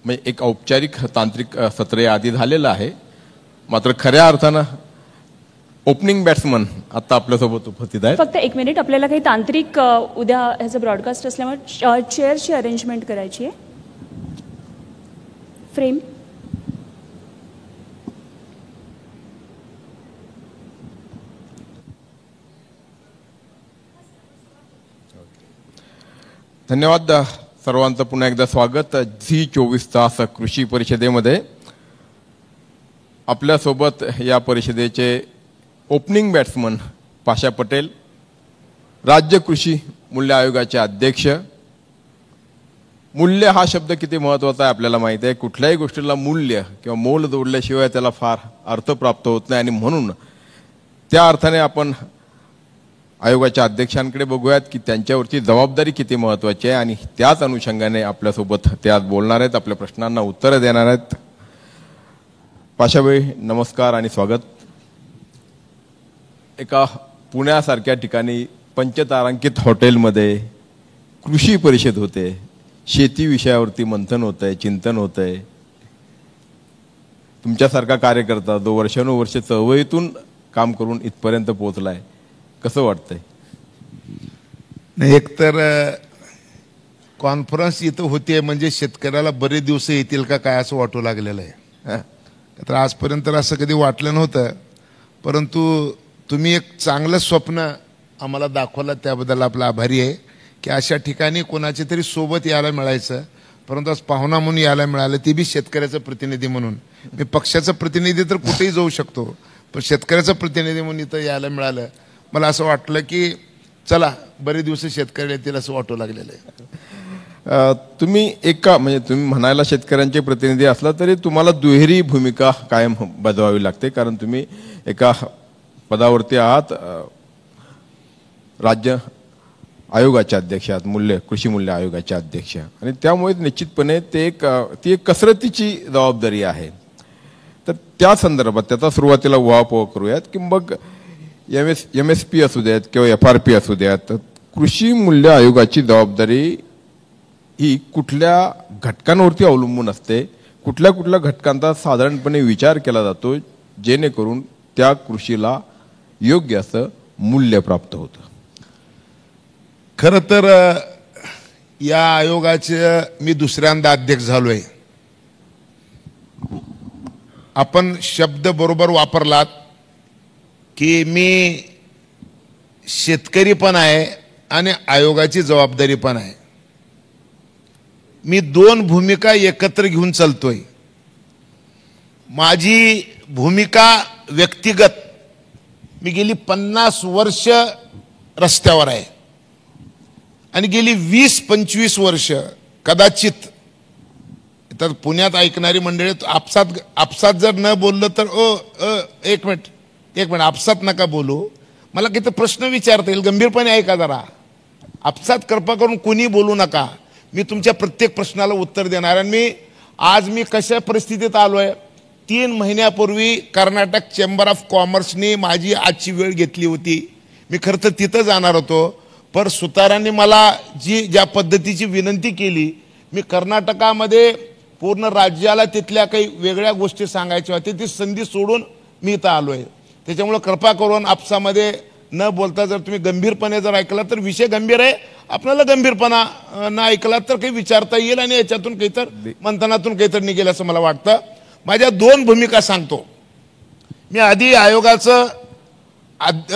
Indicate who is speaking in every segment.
Speaker 1: म्हणजे एक औपचारिक तांत्रिक सत्र आधी झालेलं आहे, मात्र खऱ्या अर्थानं ओपनिंग बॅट्समन आता आपल्यासोबत उपस्थित आहेत.
Speaker 2: फक्त एक मिनिट, आपल्याला काही तांत्रिक उद्या ह्याचं ब्रॉडकास्ट असल्यामुळे चेअरची अरेंजमेंट करायची आहे. फ्रेम
Speaker 1: धन्यवाद. सर्वांचं पुन्हा एकदा स्वागत झी 24 तास कृषी परिषदेमध्ये. आपल्यासोबत या परिषदेचे ओपनिंग बॅट्समन पाशा पटेल, राज्य कृषी मूल्य आयोगाचे अध्यक्ष. मूल्य हा शब्द किती महत्त्वाचा आहे आपल्याला माहिती आहे. कुठल्याही गोष्टीला मूल्य किंवा मोल जोडल्याशिवाय त्याला फार अर्थ प्राप्त होत नाही, आणि म्हणून त्या अर्थाने आपण आयोगाच्या अध्यक्षांकडे बघूयात की त्यांच्यावरची जबाबदारी किती महत्त्वाची आहे, आणि त्याच अनुषंगाने आपल्यासोबत ते आज बोलणार आहेत, आपल्या प्रश्नांना उत्तरं देणार आहेत. पाशाबाई, नमस्कार आणि स्वागत. एका पुण्यासारख्या ठिकाणी पंचतारांकित हॉटेलमध्ये कृषी परिषद होते, शेती विषयावरती मंथन होत आहे, चिंतन होत आहे. तुमच्यासारखा कार्यकर्ता जो वर्षानुवर्ष चळवळीतून काम करून इथपर्यंत पोहोचलाय, कसं वाटतंय?
Speaker 3: नाही, एकतर कॉन्फरन्स इथं होते म्हणजे शेतकऱ्याला बरेच दिवस येतील का काय असं वाटू लागलेलं आहे. तर आजपर्यंत असं कधी वाटलं नव्हतं, परंतु तुम्ही एक चांगलं स्वप्न आम्हाला दाखवलं, त्याबद्दल आपला आभारी आहे. की अशा ठिकाणी कोणाचे तरी सोबत यायला मिळायचं, परंतु आज पाहुणा म्हणून यायला मिळालं, ते बी शेतकऱ्याचं प्रतिनिधी म्हणून. मी पक्षाचं प्रतिनिधी तर कुठेही जाऊ शकतो, पण शेतकऱ्याचं प्रतिनिधी म्हणून इथं यायला मिळालं. मला असं वाटलं की चला बरेच दिवस शेतकरी येतील असं वाटू लागलेलं आहे.
Speaker 1: तुम्ही एका म्हणजे तुम्ही म्हणायला शेतकऱ्यांचे प्रतिनिधी असला तरी तुम्हाला दुहेरी भूमिका कायम बजावावी लागते, कारण तुम्ही एका पदावरती आहात, राज्य आयोगाचे अध्यक्ष आहात, कृषी मूल्य आयोगाचे अध्यक्ष, आणि त्यामुळे निश्चितपणे ती एक कसरतीची जबाबदारी आहे. तर त्या संदर्भात त्याचा सुरुवातीला उहापोह करूयात की मग MSP असू द्यात किंवा FRP असू द्यात, कृषी मूल्य आयोगाची जबाबदारी ही कुठल्या घटकांवरती अवलंबून असते, कुठल्या कुठल्या घटकांचा साधारणपणे विचार केला जातो जेणेकरून त्या कृषीला योग्य असं मूल्य प्राप्त होतं?
Speaker 3: खरं तर या आयोगाचे मी दुसऱ्यांदा अध्यक्ष झालोय. आपण शब्द बरोबर वापरलात की मी शेतकरी पण आहे आणि आयोगाची जबाबदारी पण आहे. मी दोन भूमिका एकत्र घेऊन चालतोय. माझी भूमिका व्यक्तिगत, मी गेली 50 वर्ष रस्त्यावर आहे आणि गेली 20-25 वर्ष कदाचित तर पुण्यात ऐकणारी मंडळी आपसात जर न बोललं तर एक मिनिट आपसात नका बोलू, मला किती प्रश्न विचारता येईल, गंभीरपणे ऐका जरा. आपसात कृपा करून कुणी बोलू नका. मी तुमच्या प्रत्येक प्रश्नाला उत्तर देणार. आणि आज मी कशा परिस्थितीत आलोय, 3 महिन्यापूर्वी कर्नाटक चेंबर ऑफ कॉमर्सने माझी आजची वेळ घेतली होती. मी खरं तर तिथं जाणार होतो, पर सुतारांनी मला ज्या पद्धतीची विनंती केली, मी कर्नाटकामध्ये पूर्ण राज्याला तिथल्या काही वेगळ्या गोष्टी सांगायच्या होत्या, ती संधी सोडून मी इथं आलोय. त्याच्यामुळे कृपा करून आपसामध्ये न बोलता जर तुम्ही गंभीरपणे जर ऐकला तर विषय गंभीर आहे, आपल्याला गंभीरपणा न ऐकला तर काही विचारता येईल आणि याच्यातून काहीतरी मंथनातून काहीतरी निघेल असं मला वाटतं. माझ्या 2 भूमिका सांगतो. मी आधी आयोगाचं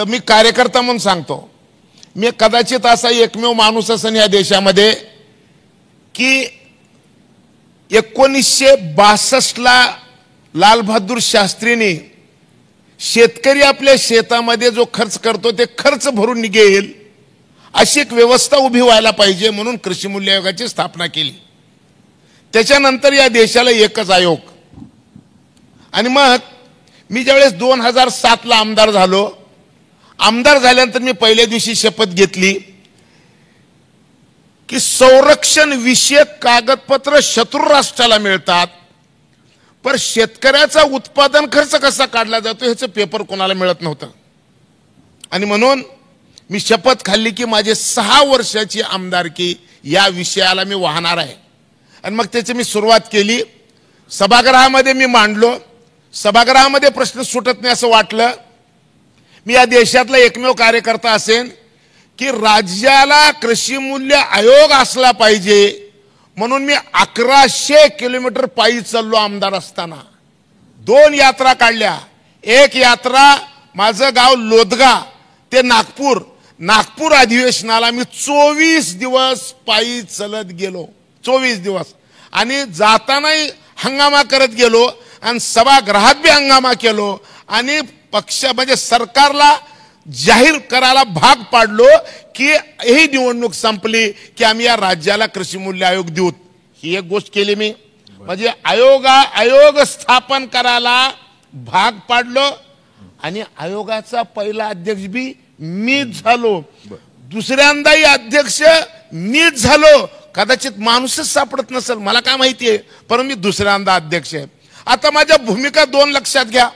Speaker 3: मी कार्यकर्ता म्हणून सांगतो. मी कदाचित असा एकमेव माणूस असेल या देशामध्ये की 1962ला लालबहादूर शास्त्रींनी शेतकरी आपल्या शेतामध्ये जो खर्च करतो ते खर्च भरून निघेल अशी एक व्यवस्था उभी व्हायला पाहिजे म्हणून कृषी मूल्य आयोगाची स्थापना केली. त्याच्यानंतर या देशाला एकच आयोग. आणि मग मी ज्यावेळेस 2007ला आमदार झालो, आमदार झाल्यानंतर मी पहिल्या दिवशी शपथ घेतली की संरक्षण विषयक कागदपत्र शत्रू राष्ट्राला मिळतात, पण शेतकऱ्याचा उत्पादन खर्च कसा काढला जातो ह्याचं पेपर कोणाला मिळत नव्हतं. आणि म्हणून मी शपथ खाल्ली की माझे 6 वर्षाची आमदारकी या विषयाला मी वाहणार आहे. आणि मग त्याची मी सुरुवात केली. सभागृहामध्ये मी मांडलो. सभागृहामध्ये प्रश्न सुटत नाही असं वाटलं. मी या देशातला एकमेव कार्यकर्ता असेन की राज्याला कृषी मूल्य आयोग असला पाहिजे म्हणून मी 1100 किलोमीटर पायी चाललो आमदार असताना. 2 यात्रा काढल्या. एक यात्रा माझं गाव लोदगा ते नागपूर अधिवेशनाला मी 24 दिवस पायी चालत गेलो. 24 दिवस. आणि जातानाही हंगामा करत गेलो आणि सभागृहात बी हंगामा केलो आणि पक्ष म्हणजे सरकारला जाहीर करायला भाग पाडलो की ही निवडणूक संपली की आम्ही या राज्याला कृषी मूल्य आयोग देऊ. ही एक गोष्ट केली मी. म्हणजे आयोग स्थापन करायला भाग पाडलो आणि आयोगाचा पहिला अध्यक्ष बी मीच झालो. दुसऱ्यांदाही अध्यक्ष मीच झालो. कदाचित माणूसच सापडत नसेल मला काय माहितीये, पण मी दुसऱ्यांदा अध्यक्ष आहे. आता माझ्या भूमिका 2 लक्षात घ्या.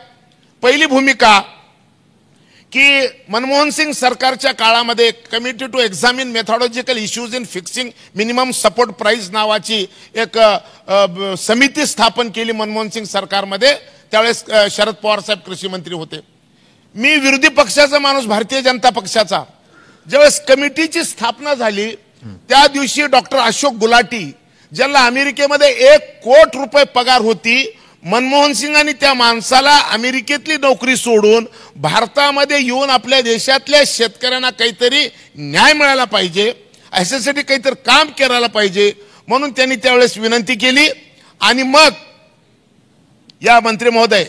Speaker 3: पहिली भूमिका की मनमोहन सिंग सरकारच्या काळामध्ये committee to examine methodological issues in fixing minimum support price नावाची एक समिती स्थापन केली मनमोहन सिंग सरकारमध्ये. त्यावेळेस शरद पवार साहेब कृषी मंत्री होते. मी विरोधी पक्षाचा माणूस, भारतीय जनता पक्षाचा. ज्यावेळेस कमिटीची स्थापना झाली त्या दिवशी डॉक्टर अशोक गुलाटी ज्यांना अमेरिकेमध्ये 1 कोटी रुपये पगार होती, मनमोहन सिंगांनी त्या माणसाला अमेरिकेतली नोकरी सोडून भारतामध्ये येऊन आपल्या देशातल्या शेतकऱ्यांना काहीतरी न्याय मिळाला पाहिजे, याच्यासाठी काहीतरी काम करायला पाहिजे म्हणून त्यांनी त्यावेळेस विनंती केली. आणि मग या मंत्री महोदय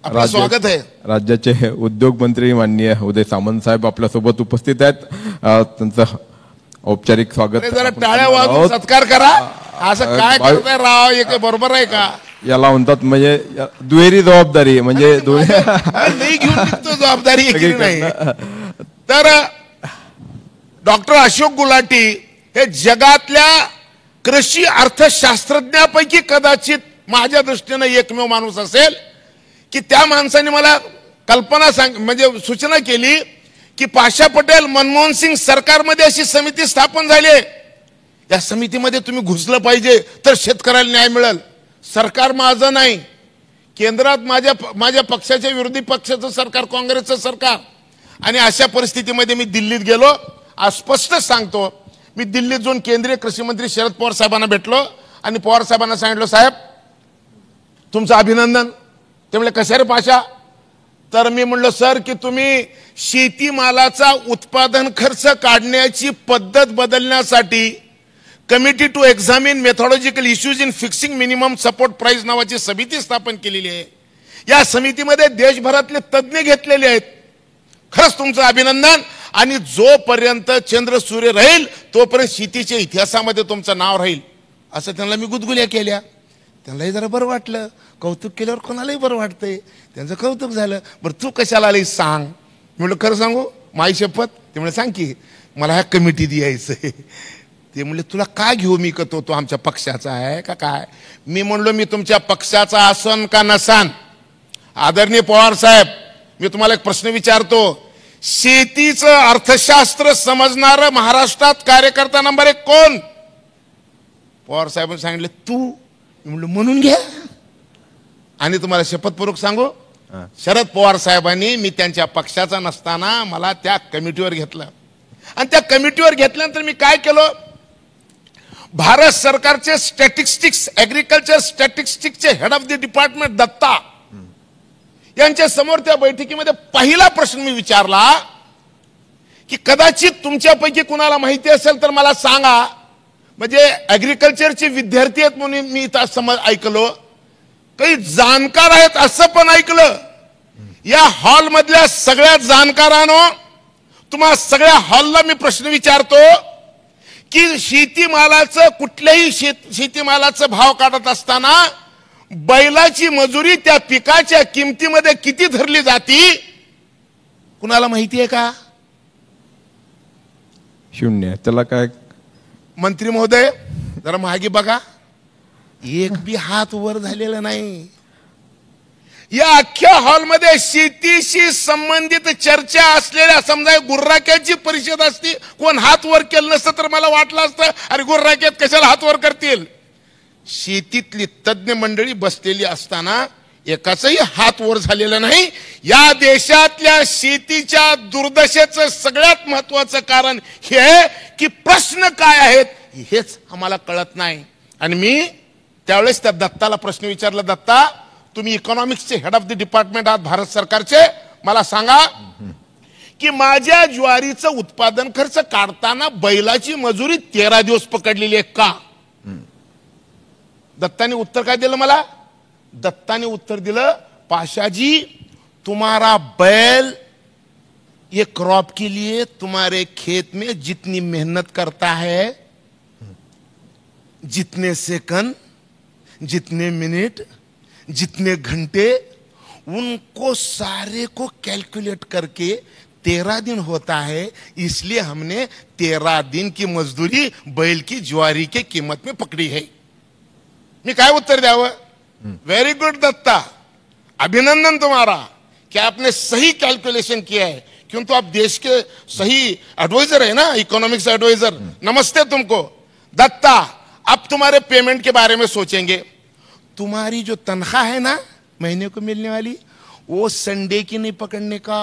Speaker 3: आपलं स्वागत आहे.
Speaker 1: राज्याचे उद्योग मंत्री माननीय उदय सामंत साहेब आपल्यासोबत उपस्थित आहेत. त्यांचं औपचारिक स्वागत.
Speaker 3: जरा टाळ्या वाजवून सत्कार करा. असं काय करताय राव, हे बरोबर आहे का?
Speaker 1: याला म्हणतात म्हणजे दुहेरी जबाबदारी, म्हणजे
Speaker 3: नाही घेऊन निघतो जबाबदारी नाही. तर डॉक्टर अशोक गुलाटी हे जगातल्या कृषी अर्थशास्त्रज्ञापैकी कदाचित माझ्या दृष्टीने एकमेव माणूस असेल की त्या माणसाने मला कल्पना म्हणजे सूचना केली की पाशा पटेल मनमोहन सिंग सरकारमध्ये अशी समिती स्थापन झाली, या समितीमध्ये तुम्ही घुसलं पाहिजे तर शेतकऱ्याला न्याय मिळेल. सरकार माझं नाही, केंद्रात माझ्या पक्षाच्या विरोधी पक्षाचं सरकार, काँग्रेसचं सरकार. आणि अशा परिस्थितीमध्ये मी दिल्लीत गेलो. आज स्पष्ट सांगतो, मी दिल्लीत जाऊन केंद्रीय कृषी मंत्री शरद पवार साहेबांना भेटलो आणि पवार साहेबांना सांगितलं, साहेब तुमचं अभिनंदन. ते म्हणले कशा रे पाशा? तर मी म्हणलो सर की तुम्ही शेतीमालाचा उत्पादन खर्च काढण्याची पद्धत बदलण्यासाठी committee to examine methodological issues in fixing minimum support price नावाची समिती स्थापन केलेली आहे. या समितीमध्ये देशभरातले तज्ज्ञ घेतलेले आहेत. खरंच तुमचं अभिनंदन. आणि जोपर्यंत चंद्र सूर्य राहील तोपर्यंत शेतीच्या इतिहासामध्ये तुमचं नाव राहील असं त्यांना मी गुदगुल्या केल्या. त्यांनाही जरा बरं वाटलं. कौतुक केल्यावर कोणालाही बरं वाटतंय. त्यांचं कौतुक झालं. बरं तू कशाला आली सांग. म्हणलं खरं सांगू माई शपथ. ते म्हणलं सांग की मला ह्या कमिटी द्यायचंय. ते म्हणले तुला का घेऊ मी, का तो आमच्या पक्षाचा आहे का काय? मी म्हणलो मी तुमच्या पक्षाचा असन का नसान. आदरणीय पवार साहेब मी तुम्हाला एक प्रश्न विचारतो. शेतीचं अर्थशास्त्र समजणारं महाराष्ट्रात कार्यकर्ता नंबर 1 कोण? पवार साहेबांनी सांगितले तू. मी म्हणलो म्हणून घ्या. आणि तुम्हाला शपथपूर्वक सांगू, शरद पवार साहेबांनी मी त्यांच्या पक्षाचा नसताना मला त्या कमिटीवर घेतलं. आणि त्या कमिटीवर घेतल्यानंतर मी काय केलं, भारत सरकारचे स्टॅटिस्टिक्स, ऍग्रिकल्चर स्टॅटिस्टिक्सचे head of the department Datta यांच्या समोर त्या बैठकीमध्ये पहिला प्रश्न मी विचारला की कदाचित तुमच्यापैकी कुणाला माहिती असेल तर मला सांगा. म्हणजे ऍग्रिकल्चरचे विद्यार्थी आहेत म्हणून मी ऐकलो, काही जाणकार आहेत असं पण ऐकलं. या हॉल मधल्या सगळ्या जाणकारांनो तुम्हा सगळ्या हॉलला मी प्रश्न विचारतो की शेतीमालाचं कुठल्याही शेतीमालाचं भाव काढत असताना बैलाची मजुरी त्या पिकाच्या किमतीमध्ये किती धरली जाती कुणाला माहिती आहे का?
Speaker 1: 0. त्याला काय?
Speaker 3: मंत्री महोदय जरा मागे बघा, एक बी हात वर झालेला नाही. या अख्ख्या हॉलमध्ये शेतीशी संबंधित चर्चा असलेल्या, समजा गुर्राक्याची परिषद असती, कोण हात वर केलं नसतं तर मला वाटलं असतं अरे गुर्राक्यात कशाला हात वर करतील. शेतीतली तज्ज्ञ मंडळी बसलेली असताना एकाचाही हात वर झालेला नाही. या देशातल्या शेतीच्या दुर्दशेचं सगळ्यात महत्वाचं कारण हे आहे की प्रश्न काय आहेत हेच आम्हाला कळत नाही. आणि मी त्यावेळेस त्या दत्ताला प्रश्न विचारला, दत्ता तुम्ही इकॉनॉमिक्सचे हेड ऑफ द डिपार्टमेंट आहात भारत सरकारचे, मला सांगा की माझ्या ज्वारीचं उत्पादन खर्च काढताना बैलाची मजुरी 13 दिवस पकडलेली आहे का? दत्ताने उत्तर काय दिलं मला? दत्ताने उत्तर दिलं, पाशाजी तुम्हारा बैल ये क्रॉप के लिए तुम्हारे खेत में जितनी मेहनत करता है, जितने सेकंड, जितने मिनट, जितने घंटे, उनको सारे को कैलकुलेट करके 13 दिन होता है, इसलिए हमने 13 दिन की मजदूरी बैल की ज्वारी के कीमत में पकड़ी है. मी काय उत्तर द्यावं? वेरी गुड दत्ता, अभिनंदन तुम्हारा कि आपने सही कैलकुलेशन किया है, क्यों तो आप देश के सही एडवाइजर है ना, इकोनॉमिक्स एडवाइजर. नमस्ते तुमको. दत्ता अब तुम्हारे पेमेंट के बारे में सोचेंगे. तुम्हारी जो तनख्वाह है ना महीने को मिलने वाली, वो संडे की नहीं पकड़ने का,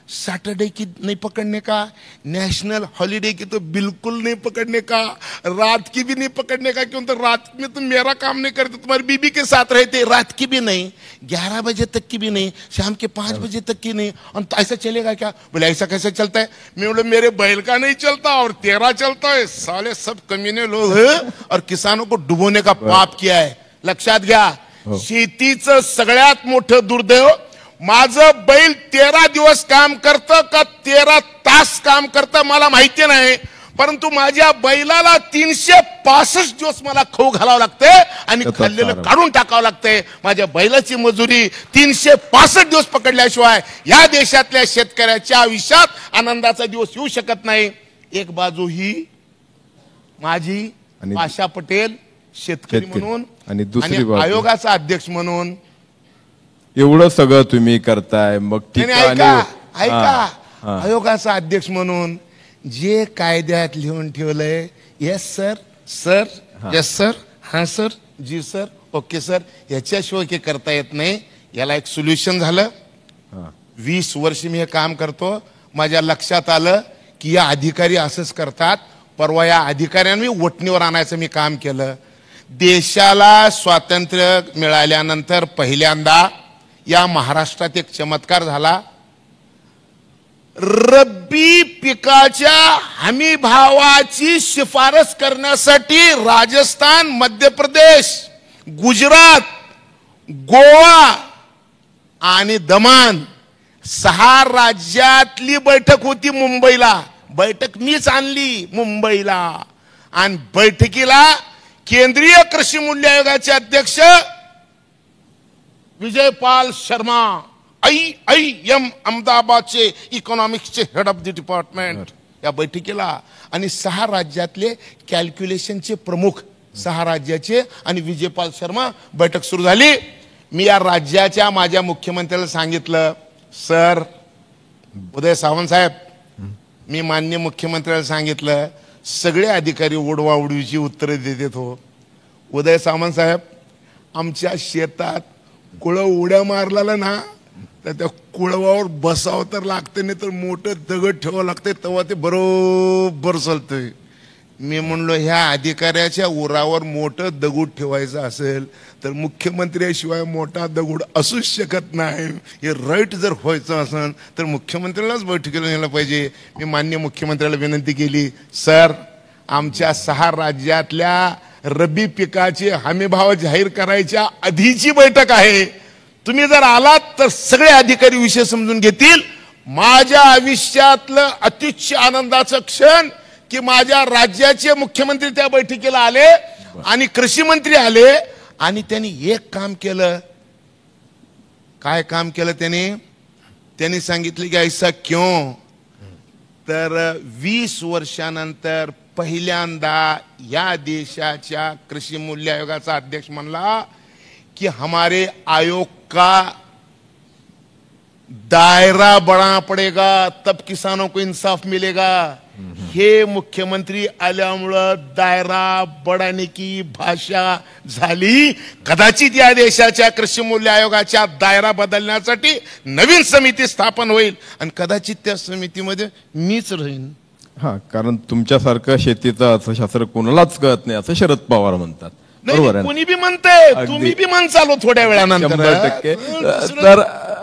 Speaker 3: सैटरडे की नहीं पकड़ने का, नेशनल हॉलिडे की तो बिल्कुल नहीं पकड़ने का, रात की भी नहीं पकड़ने का, क्यों तो रात में तुम मेरा काम नहीं करते, तुम्हारी बीबी के साथ रहते, रात की भी नहीं, 11 बजे तक की भी नहीं, शाम के 5 बजे तक की नहीं. और तो ऐसा चलेगा क्या? बोले ऐसा कैसे चलता है? मैं बोले मेरे बैल का नहीं चलता और तेरा चलता है. साले सब कमीने लोग हैं और किसानों को डुबोने का पाप किया है. लक्षात घ्या, शेतीचं सगळ्यात मोठं दुर्दैव, माझं बैल 13 दिवस काम करतं का 13 तास काम करतं मला माहिती नाही, परंतु माझ्या बैलाला 365 दिवस मला खाऊ घालावं लागते आणि खाल्लेलं काढून टाकावं लागते. माझ्या बैलाची मजुरी 365 दिवस पकडल्याशिवाय या देशातल्या शेतकऱ्याच्या आयुष्यात आनंदाचा दिवस येऊ शकत नाही. एक बाजू ही माझी आशा पटेल शेतकरी म्हणून
Speaker 1: आणि दुसरी बाजू
Speaker 3: आयोगाचा अध्यक्ष म्हणून
Speaker 1: एवढं सगळं तुम्ही करताय, मग ठीक आहे.
Speaker 3: ऐका, आयोगाचा अध्यक्ष म्हणून जे कायद्यात लिहून ठेवलंय, yes sir, sir, yes sir, हा सर, जी सर, ओके सर, याच्याशिवाय हे करता येत नाही. याला एक सोल्युशन झालं. 20 वर्ष मी हे काम करतो, माझ्या लक्षात आलं की या अधिकारी असंच करतात. परवा या अधिकाऱ्यांनी वटणीवर आणायचं मी काम केलं. देशाला स्वातंत्र्य मिळाल्यानंतर पहिल्यांदा या महाराष्ट्रात एक चमत्कार झाला. रब्बी पिकाच्या हमी भावाची शिफारस करण्यासाठी राजस्थान, मध्य प्रदेश, गुजरात, गोवा आणि दमण 6 राज्यातली बैठक होती मुंबईला. बैठक मीच आणली मुंबईला आणि बैठकीला केंद्रीय कृषी मूल्य आयोगाचे अध्यक्ष विजयपाल शर्मा, IIM अहमदाबादचे इकॉनॉमिक्सचे हेड ऑफ द डिपार्टमेंट या बैठकीला, आणि 6 राज्यातले कॅल्क्युलेशनचे प्रमुख 6 राज्याचे आणि विजयपाल शर्मा. बैठक सुरू झाली. मी या राज्याच्या माझ्या मुख्यमंत्र्याला सांगितलं, सर उदय सामंत साहेब, मी माननीय मुख्यमंत्र्याला सांगितलं, सगळे अधिकारी उडवाउडवीची उत्तरे देतात हो. उदय सामंत साहेब, आमच्या शेतात कुळं उड्या मारला ना तर त्या कुळवावर बसावं तर लागते, नाही तर मोठं दगड ठेवावं लागते, तेव्हा ते बरोबर चालतंय. मी म्हणलो ह्या अधिकाऱ्याच्या उरावर मोठं दगड ठेवायचं असेल तर मुख्यमंत्र्याशिवाय मोठा दगड असूच शकत नाही. हे राईट जर व्हायचं असेल तर मुख्यमंत्र्यालाच बैठकीला नेलं पाहिजे. मी माननीय मुख्यमंत्र्याला विनंती केली, सर आमच्या 6 राज्यातल्या रब्बी पिकाचे हमीभाव जाहीर करायच्या आधीची बैठक आहे, तुम्ही जर आलात तर सगळे अधिकारी विषय समजून घेतील. माझ्या आयुष्यातलं अतिशय आनंदाचं क्षण की माझ्या राज्याचे मुख्यमंत्री त्या बैठकीला आले आणि कृषी मंत्री आले आणि त्यांनी एक काम केलं. काय काम केलं त्यांनी सांगितलं की ऐसा क्यों, तर 20 वर्षानंतर पहिल्यांदा या देशाच्या कृषी मूल्य आयोगाचा अध्यक्ष म्हणला कि हमारे आयोग का दायरा बढ़ाना पड़ेगा, तब किसानों को इंसाफ मिलेगा. हे मुख्यमंत्री आल्यामुळं दायरा बडाणिकी भाषा झाली. कदाचित या देशाच्या कृषी मूल्य आयोगाच्या दायरा बदलण्यासाठी नवीन समिती स्थापन होईल आणि कदाचित त्या समितीमध्ये मीच राहीन.
Speaker 1: हा, कारण तुमच्यासारखं शेतीचं अर्थशास्त्र कोणालाच कळत नाही असं शरद पवार म्हणतात. बरोबर आहे.
Speaker 3: कोणी बी म्हणते, तुम्ही बी म्हण चालू थोड्या वेळानंतर.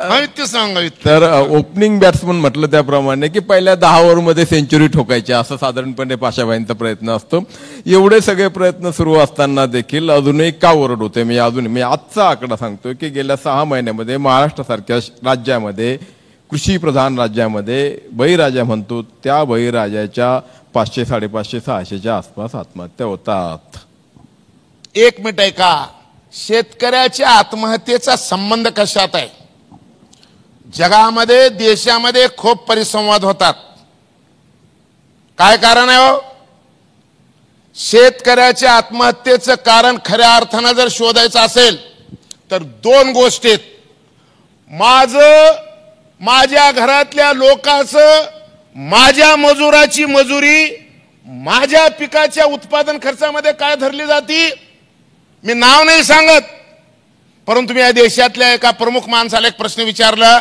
Speaker 1: 100%. तर ओपनिंग बॅट्समन म्हटलं त्याप्रमाणे की पहिल्या 10 ओव्हरमध्ये सेंचुरी ठोकायची असं साधारणपणे पाशाबाईंचा प्रयत्न असतो. एवढे सगळे प्रयत्न सुरू असताना देखील अजूनही का ओरड होते? मी आजचा आकडा सांगतोय की गेल्या 6 महिन्यामध्ये महाराष्ट्रासारख्या राज्यामध्ये, कृषी प्रधान राज्यामध्ये बळीराजा म्हणतो त्या बळीराजाच्या 500, 550, 600च्या आसपास आत्महत्या होतात.
Speaker 3: एक मिनिट ऐका, शेतकऱ्याच्या आत्महत्येचा संबंध कशात आहे? जगामध्ये, देशामध्ये खूप परिसंवाद होतात. काय कारण आहे हो? शेतकऱ्याच्या आत्महत्येचं कारण खऱ्या अर्थानं जर शोधायचं असेल तर 2 गोष्टी आहेत. माझ्या घरातल्या लोकांचं, माझ्या मजुराची मजुरी माझ्या पिकाच्या उत्पादन खर्चामध्ये काय धरली जाती? मी नाव नाही सांगत, परंतु मी या देशातल्या एका प्रमुख माणसाला एक प्रश्न विचारला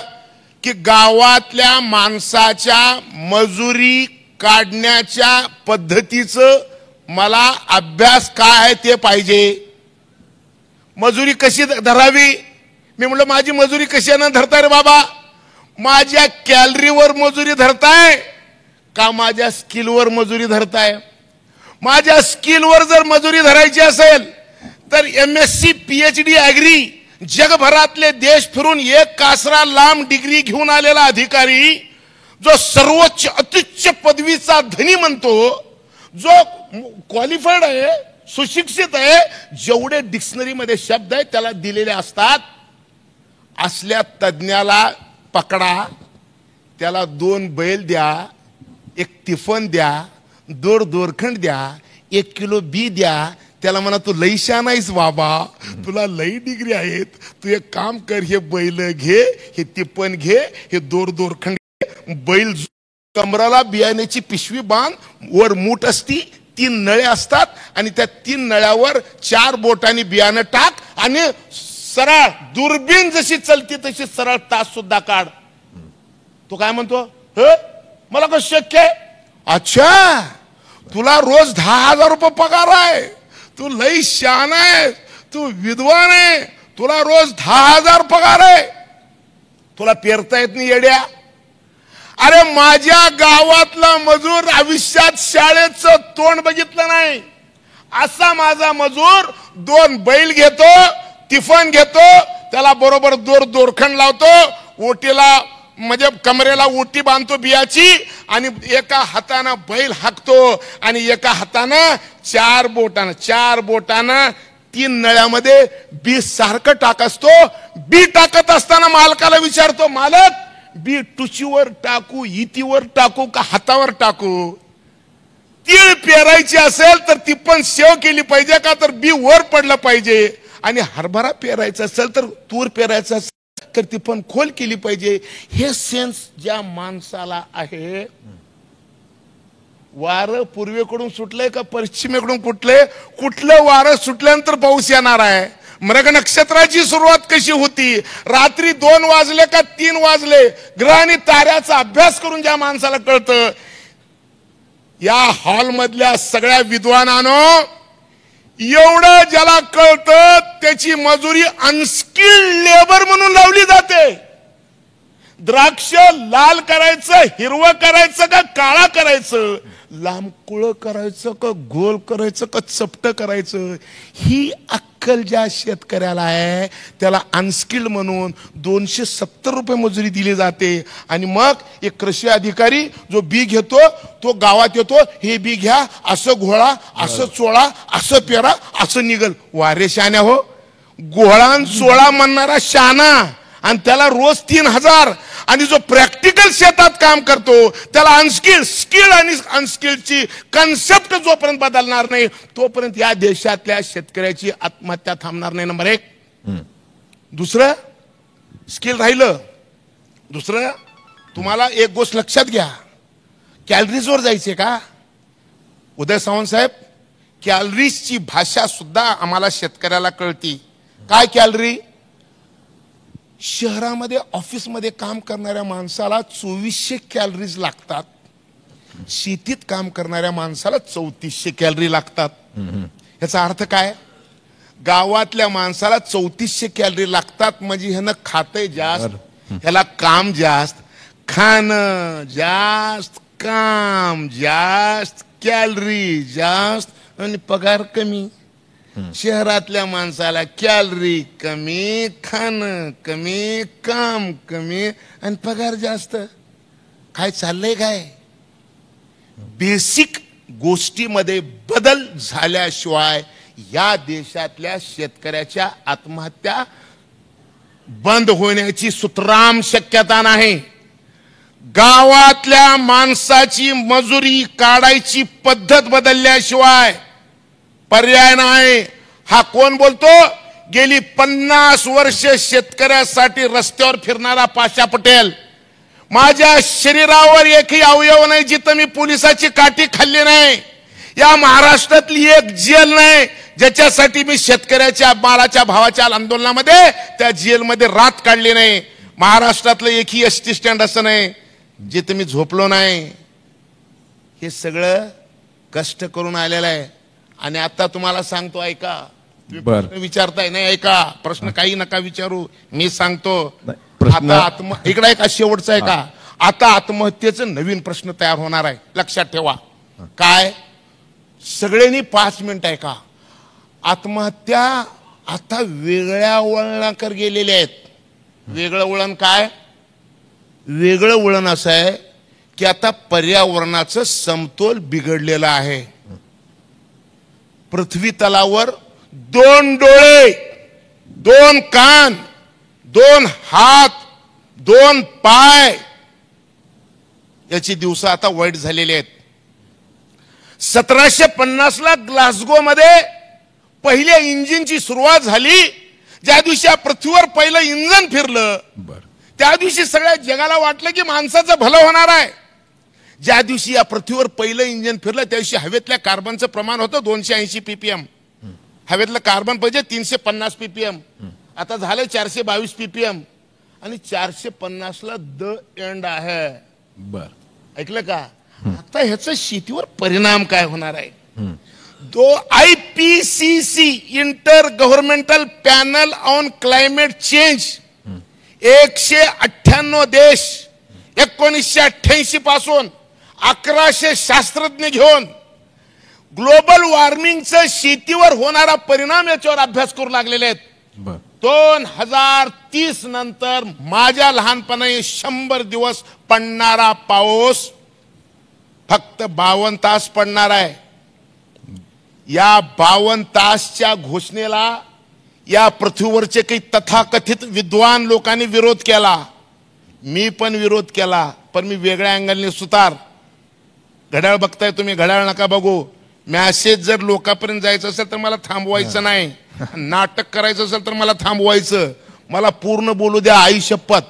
Speaker 3: की गावातल्या माणसाच्या मजुरी काढण्याच्या पद्धतीचं मला अभ्यास काय आहे ते पाहिजे. मजुरी कशी धरावी? मी म्हटलं माझी मजुरी कशानं धरताय रे बाबा? माझ्या कॅलरीवर मजुरी धरताय का माझ्या स्किलवर मजुरी धरताय? माझ्या स्किलवर जर मजुरी धरायची असेल तर MSc PhD ॲग्री जगभरातले देश फिरून एक कासरा लांब डिग्री घेऊन आलेला अधिकारी, जो सर्वोच्च अत्युच्च पदवीचा धनी म्हणतो, जो क्वालिफाईड आहे, सुशिक्षित आहे, जेवढे डिक्शनरीमध्ये शब्द आहेत त्याला दिलेले असतात, असल्या तज्ज्ञाला पकडा, त्याला 2 बैल द्या, 1 टिफन द्या, 2 दोरखंड द्या, 1 किलो बी द्या, त्याला म्हणा तू लई शान आहेस बाबा, तुला लई डिग्री आहेत, तू एक काम कर, हे बैल घे, हे टिपण घे, हे 2 दोरखंड घे, बैल कमराला बियाण्याची पिशवी बांध, वर मूठ असती, 3 नळे असतात आणि त्या 3 नळ्यावर 4 बोटांनी बियाणं टाक आणि सरळ दुर्बीण जशी चलती तशी सरळ तास सुद्धा काढ. तो काय म्हणतो? मला कसं शक्य आहे? अच्छा, तुला रोज 10,000 रुपये पगार आहे, तू लई शान आहे, तू विद्वान आहे, तुला रोज 10,000 पगार आहे, तुला पेरता येत नाही येड्या? अरे माझ्या गावातला मजूर आयुष्यात शाळेचं तोंड बघितलं नाही, असा माझा मजूर 2 बैल घेतो, टिफन घेतो, त्याला बरोबर 2 दोरखंड लावतो, ओटीला म्हणजे कमरेला ओटी बांधतो बियाची आणि एका हातानं बैल हाकतो आणि एका हातानं 4 बोटानं 3 नळ्यामध्ये बी सारखं टाकतो. बी टाकत असताना मालकाला विचारतो, मालक बी टुचीवर टाकू, इतीवर टाकू का हातावर टाकू? तीळ पेरायची असेल तर ती पण सेव केली पाहिजे का तर बी वर पडलं पाहिजे, आणि हरभरा पेरायचा असेल तर तूर पेरायचा असेल तर ती पण खोल केली पाहिजे. हे सेन्स ज्या माणसाला आहे, वारं पूर्वेकडून सुटलंय का पश्चिमेकडून कुठलं वारं सुटल्यानंतर पाऊस येणार आहे? मृग नक्षत्राची सुरुवात कशी होती? रात्री 2 वाजले का 3 वाजले? ग्रह आणि ताऱ्याचा अभ्यास करून ज्या माणसाला कळतं, या हॉल मधल्या सगळ्या विद्वानांनो, एवढं ज्याला कळतं त्याची मजुरी अनस्किल्ड लेबर म्हणून लावली जाते. द्राक्ष लाल करायचं, हिरवं करायचं का काळा करायचं, लांब कुळं करायचं का गोल करायचं का चपट करायचं, ही अक्कल ज्या शेतकऱ्याला आहे त्याला अनस्किल्ड म्हणून 270 रुपये मजुरी दिली जाते. आणि मग एक कृषी अधिकारी जो बी घेतो तो गावात येतो, हे बी घ्या, असं घोळा, असं चोळा, असं पेरा, असं निघल. वारे शान्या हो, घोळान चोळा म्हणणारा शाना आणि त्याला रोज 3,000, आणि जो प्रॅक्टिकल शेतात काम करतो त्याला अनस्किल्ड, स्किल्ड आणि अनस्किल्डची कन्सेप्ट जोपर्यंत बदलणार नाही तोपर्यंत या देशातल्या शेतकऱ्याची आत्महत्या थांबणार नाही. नंबर 1. दुसरं, स्किल राहिलं. दुसरं, तुम्हाला एक गोष्ट लक्षात घ्या, कॅलरीजवर जायचे का? उदय सामंत साहेब, कॅलरीजची भाषा सुद्धा आम्हाला शेतकऱ्याला कळती. काय कॅलरी? शहरामध्ये ऑफिसमध्ये काम करणाऱ्या माणसाला 2400 कॅलरीज लागतात, शेतीत काम करणाऱ्या माणसाला 3400 कॅलरी लागतात. याचा अर्थ काय? गावातल्या माणसाला 3400 कॅलरी लागतात म्हणजे ह्यानं खातंय जास्त, ह्याला काम जास्त, खाणं जास्त, काम जास्त, कॅलरी जास्त आणि पगार कमी. शहरातल्या माणसाला कॅलरी कमी, खाणं कमी, काम कमी आणि पगार जास्त. काय चाललंय काय? बेसिक गोष्टीमध्ये बदल झाल्याशिवाय या देशातल्या शेतकऱ्याच्या आत्महत्या बंद होण्याची सुतराम शक्यता नाही. गावातल्या माणसाची मजुरी काढायची पद्धत बदलल्याशिवाय पर्याय नाही. हा कोण बोलतो? गेली 50 वर्ष शेतकऱ्यासाठी रस्त्यावर फिरणारा पाशा पटेल. माझ्या शरीरावर एकही अवयव नाही जिथं मी पोलिसाची काठी खाल्ली नाही. या महाराष्ट्रातली एक जेल नाही ज्याच्यासाठी मी शेतकऱ्याच्या मालाच्या भावाच्या आंदोलनामध्ये त्या जेलमध्ये रात काढली नाही. महाराष्ट्रातलं एकही एसटी स्टँड असं नाही जिथे मी झोपलो नाही. हे सगळं कष्ट करून आलेलं आहे. आणि आता तुम्हाला सांगतो, ऐका. तुम्ही विचारताय नाही, ऐका, प्रश्न काही नका विचारू, मी सांगतो. आता इकडे एक शेवटचा आहे का? आता आत्महत्येचं नवीन प्रश्न तयार होणार आहे, लक्षात ठेवा. काय? सगळ्यांनी 5 मिनिट ऐका. आत्महत्या आता वेगळ्या वळणाकर गेलेल्या आहेत. वेगळं वळण काय? वेगळं वळण असं आहे की आता पर्यावरणाचं समतोल बिघडलेलं आहे. पृथ्वी तलावर 2 डोळे, 2 कान, 2 हात, 2 पाय याची दिवस आता वाईट झालेली आहेत. 1750 ग्लासगो मध्ये पहिल्या इंजिनची सुरुवात झाली. ज्या दिवशी या पृथ्वीवर पहिलं इंजिन फिरलं त्या दिवशी सगळ्या जगाला वाटलं की माणसाचं भलं होणार आहे. ज्या दिवशी या पृथ्वीवर पहिलं इंजिन फिरलं त्या दिवशी हवेतल्या कार्बनचं प्रमाण होतं 280 ppm. हवेतलं कार्बन पाहिजे 350 ppm. आता झालं 422 ppm आणि 450 द एंड आहे. ऐकलं का? आता ह्याचा शेतीवर परिणाम काय होणार आहे? IPCC inter governmental panel on climate change 198 देश 1988 पासून 1100 शास्त्रज्ञ घेऊन ग्लोबल वॉर्मिंगचा शेतीवर होणारा परिणाम याच्यावर अभ्यास करू लागलेले आहेत. 2030 नंतर माझ्या लहानपणी 100 दिवस पडणारा पाऊस फक्त 52 तास पडणार आहे. या 52 तासच्या घोषणेला या पृथ्वीवरचे काही तथाकथित विद्वान लोकांनी विरोध केला. मी पण विरोध केला, पण मी वेगळ्या अँगलने सुतार. घड्याळ बघताय तुम्ही, घड्याळ नका बघू. मॅसेज जर लोकांपर्यंत जायचं असेल तर मला थांबवायचं नाही. नाटक करायचं असेल तर मला थांबवायचं. मला पूर्ण बोलू द्या, आई शपथ.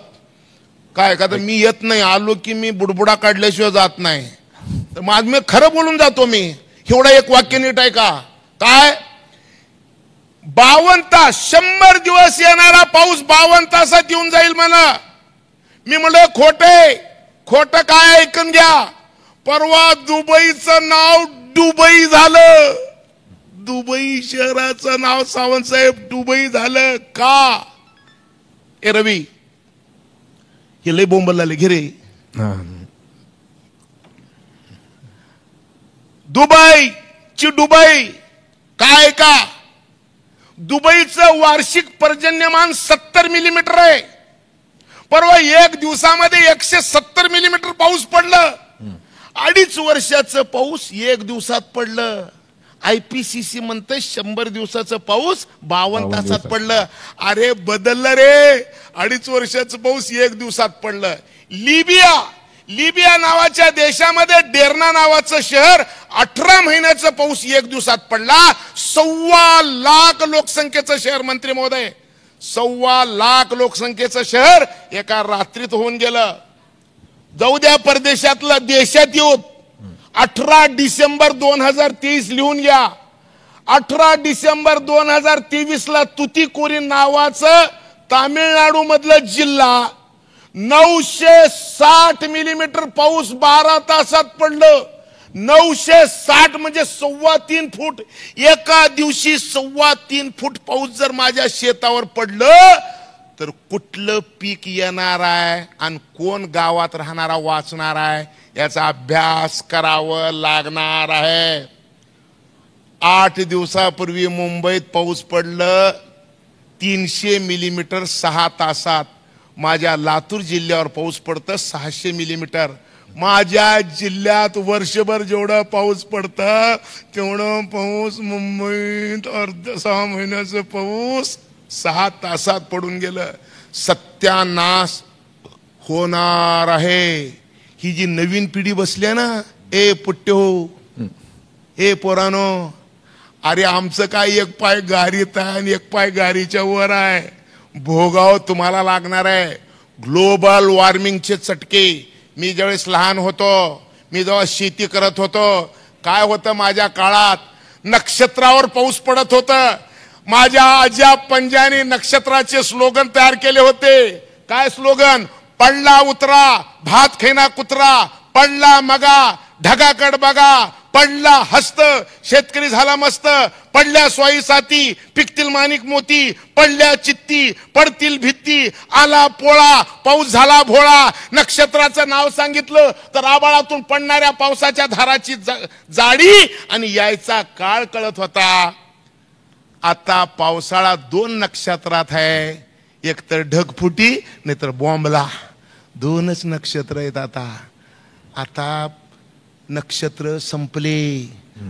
Speaker 3: काय का तर मी येत नाही, आलो की मी बुडबुडा काढल्याशिवाय जात नाही. तर माझं मी खरं बोलून जातो. मी एवढं एक वाक्य नीट आहे का? काय 52 तास 100 दिवस येणारा पाऊस 52 तासात येऊन जाईल म्हणा. मी म्हणलं खोटं काय? ऐकून घ्या. परवा दुबईचं नाव दुबई झालं. दुबई शहराचं नाव सावंतसाहेब दुबई झालं का? ए रवी, हे लय बोंबल झाले घे रे. दुबई काय का? दुबईचं वार्षिक पर्जन्यमान 70 मिलीमीटर आहे. परवा 1 दिवसामध्ये 170 मिलीमीटर पाऊस पडलं. 2.5 वर्षाचं पाऊस 1 दिवसात पडलं. IPCC म्हणते 100 दिवसाचं पाऊस 52 तासात पडलं. अरे बदललं रे. 2.5 वर्षाचं पाऊस 1 दिवसात पडलं. लिबिया नावाच्या देशामध्ये डेर्ना नावाचं शहर 18 महिन्याचा पाऊस 1 दिवसात पडला. 1.25 लाख लोकसंख्येचं शहर मंत्री महोदय, 1.25 लाख लोकसंख्येचं शहर एका रात्रीत होऊन गेलं. जाऊ द्या परदेशातलं, देशात येऊन 18 डिसेंबर 2023 लिहून घ्या. 18 डिसेंबर 2023 ला तुतीकोरीन नावाचं तामिळनाडू मधलं जिल्हा 960 मिलीमीटर पाऊस 12 तासात पडलं. 960 म्हणजे 3.25 फूट. एका दिवशी 3.25 फूट पाऊस जर माझ्या शेतावर पडलं तर कुठलं पीक येणार आहे आणि कोण गावात राहणारा वाचणार आहे याचा अभ्यास करावं लागणार आहे. 8 दिवसापूर्वी मुंबईत पाऊस पडलं 300 मिलीमीटर 6 तासात. माझ्या लातूर जिल्ह्यावर पाऊस पडतं 600 मिलीमीटर. माझ्या जिल्ह्यात वर्षभर जेवढा पाऊस पडतं तेवढं पाऊस मुंबईत 6 महिन्याचं पाऊस 6 तासात पडून गेलं. सत्यानाश होणार आहे. ही जी नवीन पिढी बसली आहे ना, ए पुट्ट्यो, ए पोरानो, अरे आमचं काय एक पाय गारीत आहे आणि एक पाय गारीच्या वर आहे. भोगाव तुम्हाला लागणार आहे. ग्लोबल वॉर्मिंगचे चटके. मी ज्यावेळेस लहान होतो, मी जेव्हा शेती करत होतो, काय होतं माझ्या काळात नक्षत्रावर पाऊस पडत होतं. माझ्या आज्या पंजानी नक्षत्राचे स्लोगन तयार केले होते. काय स्लोगन? पडला उतरा भात खैना कुत्रा, पडला मगा ढगाकड बघा, पडला हस्त शेतकरी झाला मस्त, पडल्या स्वाई साथी पिकतील माणिक मोती, पडल्या चित्ती पडतील भित्ती, आला पोळा पाऊस झाला भोळा. नक्षत्राचं नाव सांगितलं तर आबाळातून पडणाऱ्या पावसाच्या धाराची जाडी आणि यायचा काळ कळत होता. आता पावसाळा 2 नक्षत्रात आहे. एक तर ढगफुटी नाही तर बॉम्बला. 2च नक्षत्र आहेत. आता नक्षत्र संपले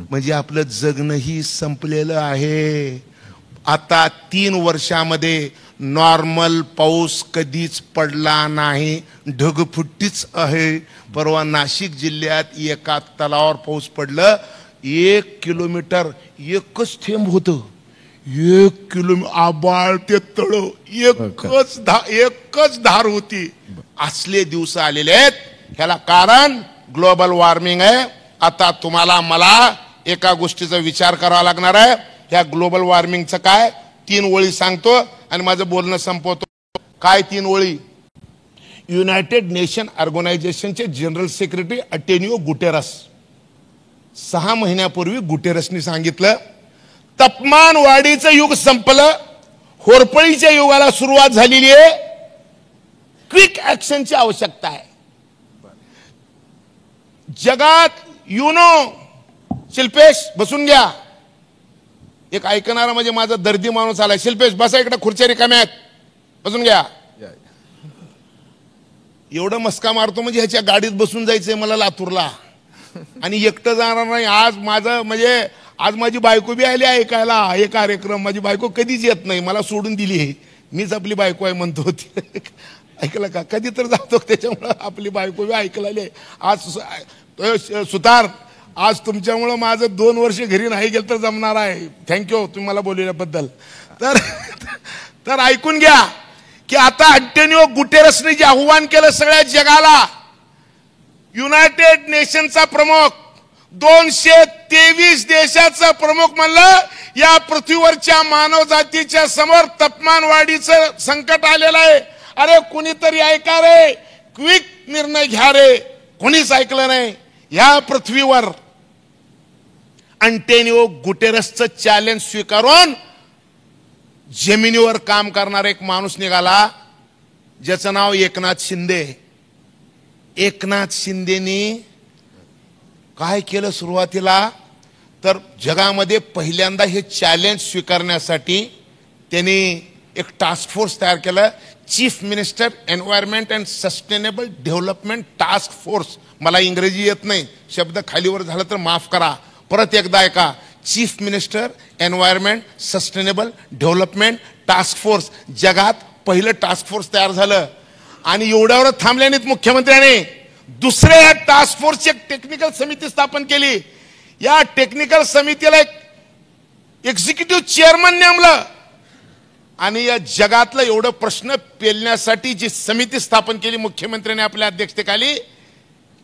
Speaker 3: म्हणजे आपलं जगणंही संपलेलं आहे. आता 3 वर्षामध्ये नॉर्मल पाऊस कधीच पडला नाही. ढगफुट्टीच आहे. परवा नाशिक जिल्ह्यात एका तलावावर पाऊस पडलं. 1 किलोमीटर एकच थेंब होतं. 1 किलोमीटर आबाळ ते तळ एकच धार होती. असले दिवस आलेले आहेत. ह्याला कारण ग्लोबल वॉर्मिंग आहे. आता तुम्हाला मला एका गोष्टीचा विचार करावा लागणार आहे. ह्या ग्लोबल वॉर्मिंगचं काय 3 ओळी सांगतो आणि माझं बोलणं संपवतो. काय 3 ओळी? युनायटेड नेशन ऑर्गनायझेशनचे जनरल सेक्रेटरी अटेनियो गुटेरस 6 महिन्यापूर्वी गुटेरसनी सांगितलं तापमान वाढीचं युग संपलं, होरपळीच्या युगाला सुरुवात झालेली आहे. क्विक ऍक्शनची आवश्यकता आहे. जगात शिल्पेश बसून घ्या. एक ऐकणारा म्हणजे माझा दर्दी माणूस आलाय. शिल्पेश बसा इकडे, खुर्च्या रिकाम्या आहेत, बसून घ्या. एवढं मस्का मारतो म्हणजे ह्याच्या गाडीत बसून जायचंय मला लातूरला आणि एकटं जाणार नाही. आज माझी बायको बी आली ऐकायला हे कार्यक्रम. माझी बायको कधीच येत नाही, मला सोडून दिली आहे. मीच आपली बायको आहे म्हणतो होती. ऐकलं का? कधी तर जातो त्याच्यामुळं आपली बायको बी ऐकलेली. आज सुतार, आज तुमच्यामुळं माझं 2 वर्ष घरी नाही गेलं तर जमणार आहे. थँक्यू तुम्ही मला बोलल्याबद्दल. तर ऐकून घ्या की आता अँटोनियो गुटेरसने जे आव्हान केलं सगळ्या जगाला, युनायटेड नेशनचा प्रमुख 223 देशाचा प्रमुख म्हणलं या पृथ्वीवरच्या मानव जातीच्या समोर तापमान वाढीचं संकट आलेलं आहे. अरे कुणीतरी ऐका रे, क्विक निर्णय घ्या रे. कोणीच ऐकलं नाही. या पृथ्वीवर अँटोनियो गुटेरसचं चॅलेंज स्वीकारून जमिनीवर काम करणारा एक माणूस निघाला ज्याचं नाव एकनाथ शिंदे. एकनाथ शिंदेनी काय केलं सुरुवातीला तर जगामध्ये पहिल्यांदा हे चॅलेंज स्वीकारण्यासाठी त्यांनी एक टास्क फोर्स तयार केलं. Chief minister environment and sustainable development task force. मला इंग्रजी येत नाही, शब्द खालीवर झालं तर माफ करा. परत एकदा ऐका. Chief minister environment sustainable development task force. जगात पहिलं टास्क फोर्स तयार झालं आणि एवढ्यावर थांबले नाहीत मुख्यमंत्र्यांनी. दुसऱ्या टास्क फोर्सची एक टेक्निकल समिती स्थापन केली. या टेक्निकल समितीला एक एक्झिक्युटिव्ह चेअरमन नेमलं आणि या जगातलं एवढं प्रश्न पेलण्यासाठी जी समिती स्थापन केली मुख्यमंत्र्यांनी आपल्या अध्यक्षतेखाली,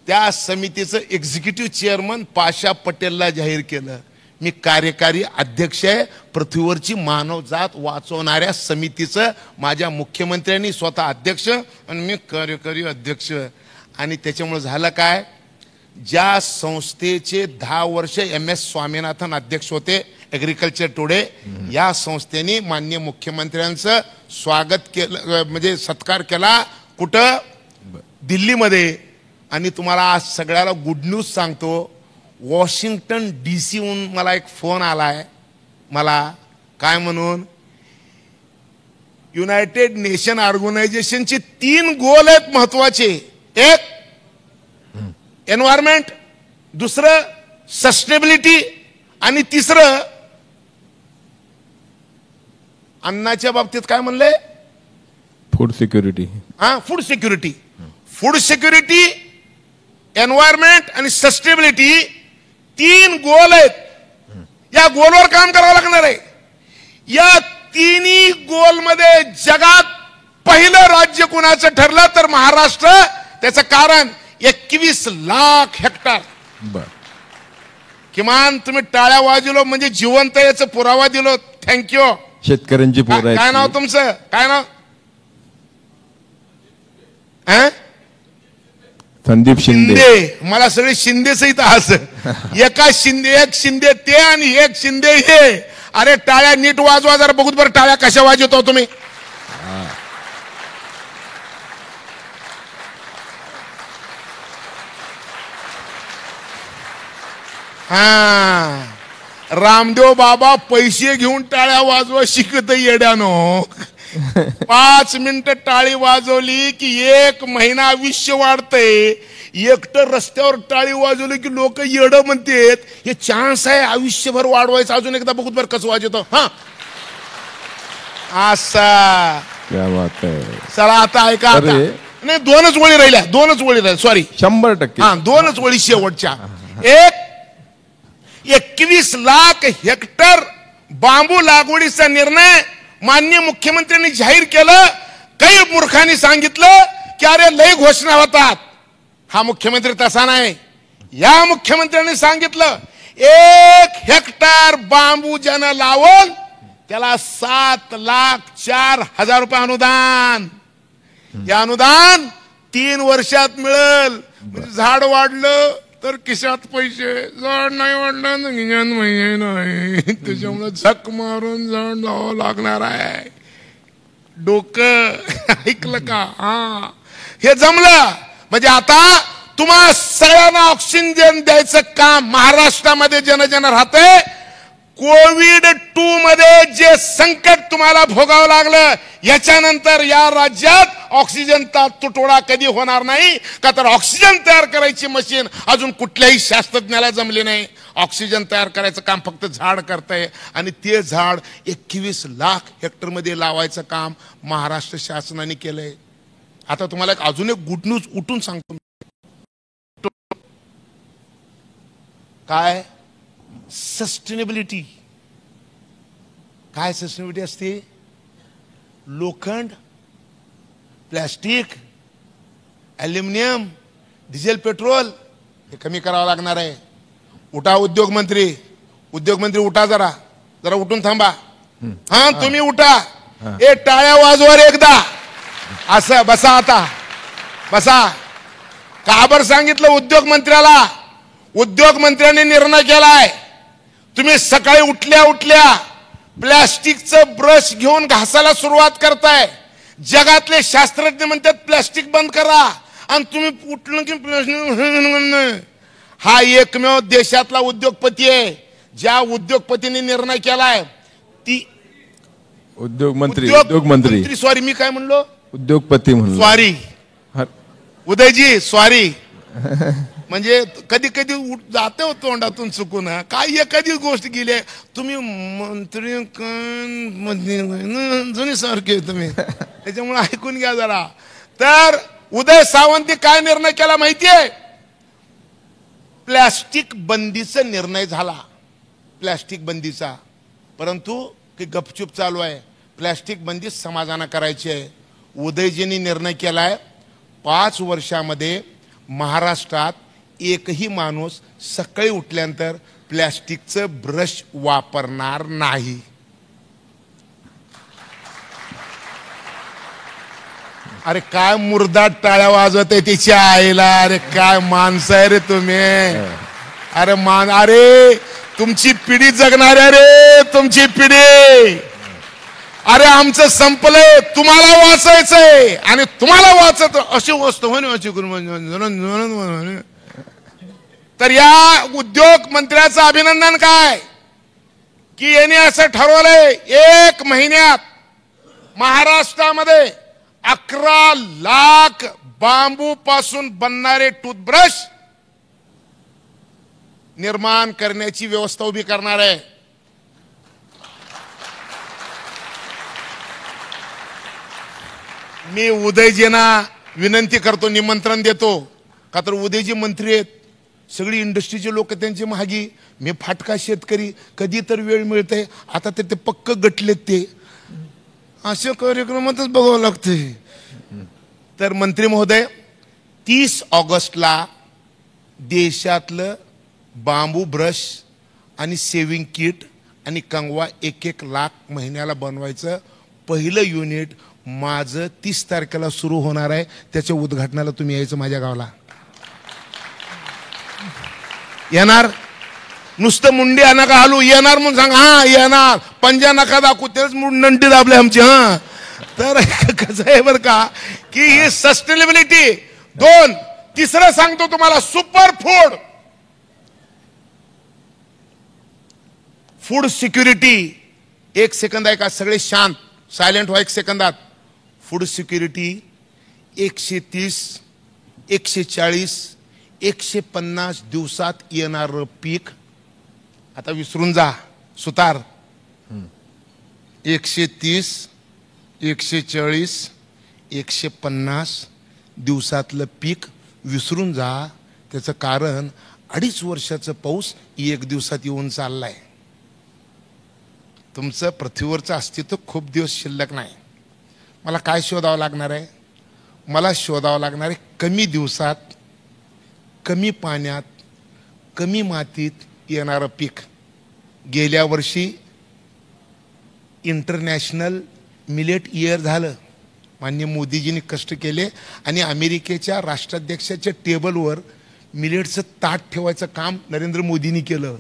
Speaker 3: त्या समितीचं एक्झिक्युटिव्ह चेअरमन पाशा पटेलला जाहीर केलं. मी कार्यकारी अध्यक्ष आहे. पृथ्वीवरची मानवजात वाचवणाऱ्या समितीचं माझ्या मुख्यमंत्र्यांनी स्वतः अध्यक्ष आणि मी कार्यकारी अध्यक्ष. आणि त्याच्यामुळे झालं काय, ज्या संस्थेचे 10 वर्ष MS स्वामीनाथन अध्यक्ष होते, ॲग्रिकल्चर टुडे, या संस्थेने माननीय मुख्यमंत्र्यांचं स्वागत केलं, म्हणजे सत्कार केला. कुठं? दिल्लीमध्ये. आणि तुम्हाला आज सगळ्याला गुड न्यूज सांगतो, वॉशिंग्टन DC हून मला एक फोन आलाय. मला काय म्हणून, युनायटेड नेशन ऑर्गनायझेशनचे 3 गोल आहेत महत्वाचे. एक एन्व्हायरमेंट, दुसरं सस्टेनेबिलिटी आणि तिसरं अन्नाच्या बाबतीत काय म्हणले,
Speaker 1: food security.
Speaker 3: Food security. Food security, environment आणि सस्टेनेबिलिटी 3 गोल आहेत. या गोलवर काम करावं लागणार आहे. या 3 गोलमध्ये जगात पहिलं राज्य कुणाचं ठरलं तर महाराष्ट्र. त्याचं कारण 21 लाख हेक्टर. किमान तुम्ही टाळ्या वाजवलो म्हणजे जिवंत याचा पुरावा दिलो. थँक्यू.
Speaker 1: शेतकऱ्यांची पोरं.
Speaker 3: काय नाव तुमचं, काय नाव?
Speaker 1: संदीप शिंदे.
Speaker 3: मला सगळे शिंदेच इथं असं एका शिंदे, एक शिंदे ते आणि एक शिंदे हे. अरे टाळ्या नीट वाजवा जरा बघूत बरं, टाळ्या कशा वाजवतो तुम्ही. रामदेव बाबा पैसे घेऊन टाळ्या वाजवा शिकत येड्यानो. 5 मिनिटं टाळी वाजवली की 1 महिना आयुष्य वाढतंय. एकटं रस्त्यावर टाळी वाजवली की लोक येड म्हणतात. हे चान्स आहे आयुष्यभर वाढवायचं. अजून एकदा बघूत बरं कसं वाजवतो. असा
Speaker 1: क्या बात आहे.
Speaker 3: चला आता ऐका. आता नाही, 2च ओळी राहिल्या, 2च ओळी राहिल्या. सॉरी,
Speaker 1: 100%.
Speaker 3: 2च ओळी शेवटच्या. एक 21 लाख हेक्टर बांबू लागवडीचा निर्णय माननीय मुख्यमंत्र्यांनी जाहीर केलं. काही मूर्खांनी सांगितलं की अरे लय घोषणा होतात. हा मुख्यमंत्री तसा नाही. या मुख्यमंत्र्यांनी सांगितलं 1 हेक्टर बांबू ज्यानं लावल त्याला 7,04,000 रुपये अनुदान. हे अनुदान 3 वर्षात मिळेल. म्हणजे झाड वाढलं तर खिशात पैसे, झाड नाही वाढलं तर महिने नाही. त्याच्यामुळे झक मारून झाड लावावं लागणार आहे. डोकं ऐकलं का? हे जमलं म्हणजे आता तुम्हा सगळ्यांना ऑक्सिजन द्यायचं काम महाराष्ट्रामध्ये जन राहतंय. कोविड-2 मध्ये जे संकट तुम्हाला भोगावं लागलं, याच्यानंतर या राज्यात ऑक्सिजनचा तुटवडा कधी होणार नाही. का तर ऑक्सिजन तयार करायची मशीन अजून कुठल्याही शास्त्रज्ञाला जमली नाही. ऑक्सिजन तयार करायचं काम फक्त झाड करतंय. आणि ते झाड 21 लाख हेक्टर मध्ये लावायचं काम महाराष्ट्र शासनाने केलंय. आता तुम्हाला अजून एक गुड न्यूज उठून सांगतो. काय? सस्टेनेबिलिटी. काय सस्टेनेबिलिटी असते? लोखंड, प्लॅस्टिक, ॲल्युमिनियम, डिझेल, पेट्रोल हे कमी करावं लागणार आहे. उठा उद्योगमंत्री. उद्योगमंत्री उठा, जरा जरा उठून थांबा. तुम्ही उठा. टाळ्या वाजवा रे एकदा. असं बसा. आता बसा. काबर सांगितलं उद्योगमंत्र्याला? उद्योगमंत्र्यांनी निर्णय केलाय, तुम्ही सकाळी उठल्या प्लॅस्टिकचं ब्रश घेऊन घासायला सुरुवात करताय. जगातले शास्त्रज्ञ म्हणतात प्लॅस्टिक बंद करा, आणि तुम्ही उठलं की प्लॅस्टिक. हा एकमेव देशातला उद्योगपती आहे ज्या उद्योगपतीने निर्णय केलाय. ती
Speaker 1: उद्योगमंत्री.
Speaker 3: सॉरी, मी काय म्हणलो?
Speaker 1: उद्योगपती म्हणलो.
Speaker 3: Sorry Udayji, sorry. म्हणजे कधी कधी जाते हो तोंडातून चुकून. काय एखादी गोष्ट गेली, तुम्ही मंत्री जुनी सारखे तुम्ही, त्याच्यामुळे ऐकून घ्या जरा. तर उदय सावंती काय निर्णय केला माहितीये? प्लॅस्टिक बंदीचा निर्णय झाला. प्लॅस्टिक बंदीचा. परंतु की गपचूप चालू आहे. प्लॅस्टिक बंदी समाजानं करायची आहे. उदयजींनी निर्णय केलाय 5 वर्षामध्ये महाराष्ट्रात एकही माणूस सकाळी उठल्यानंतर प्लॅस्टिकचं ब्रश वापरणार नाही. अरे काय मुर्दाट टाळ्या वाजवत आहे तिच्या आईला. अरे काय माणसं आहे रे तुम्ही. अरे तुमची पिढी जगणार आहे रे, तुमची पिढी. अरे आमचं संपलंय, तुम्हाला वाचायचंय आणि तुम्हाला वाचत अशी वस्तू तर या उद्योग मंत्र्याचं अभिनंदन काय की यांनी असं ठरवलंय 1 महिन्यात महाराष्ट्रामध्ये 11 लाख बांबू पासून बनणारे टूथब्रश निर्माण करण्याची व्यवस्था उभी करणार आहे. मी उदयजींना विनंती करतो, निमंत्रण देतो, का तर उदयजी मंत्री आहेत, सगळी इंडस्ट्रीचे लोक त्यांची महागी. मी फाटका शेतकरी, कधी तर वेळ मिळते, आता तर ते पक्क गटलेत. ते अशा कार्यक्रमातच बघावं लागतंय. तर मंत्री महोदय, 30 ऑगस्टला देशातलं बांबू ब्रश आणि सेविंग किट आणि कंगवा 1 लाख महिन्याला बनवायचं पहिलं युनिट माझं 30 तारखेला सुरू होणार आहे. त्याच्या उद्घाटनाला तुम्ही यायचं माझ्या गावाला. येणार? नुसतं मुंडी नका हालू, येणार म्हणून सांग. हा येणार, पंजा नका दाखवू, तेच नंटी दाबले आमची. हा तर कसं आहे बरं का की ही सस्टेनेबिलिटी. 2, तिसरं सांगतो तुम्हाला, super food, food security. 1 second आहे का, सगळे शांत, सायलेंट व्हा 1 सेकंदात. फूड सिक्युरिटी 130, 140, 150 दिवसात येणारं पीक. आता विसरून जा सुतार. 130, 140, 150 दिवसातलं पीक विसरून जा. त्याचं कारण 2.5 वर्षाचं पाऊस 1 दिवसात येऊन चाललाय. तुमचं पृथ्वीवरचं अस्तित्व खूप दिवस शिल्लक नाही. मला काय शोधावं लागणार आहे? मला शोधावं लागणार आहे कमी दिवसात, कमी पाण्यात, कमी मातीत येणारं पीक. गेल्या वर्षी इंटरनॅशनल मिलेट इयर झालं. माननीय मोदीजींनी कष्ट केले आणि अमेरिकेच्या राष्ट्राध्यक्षाच्या टेबलवर मिलेटचं ताट ठेवायचं काम नरेंद्र मोदींनी केलं.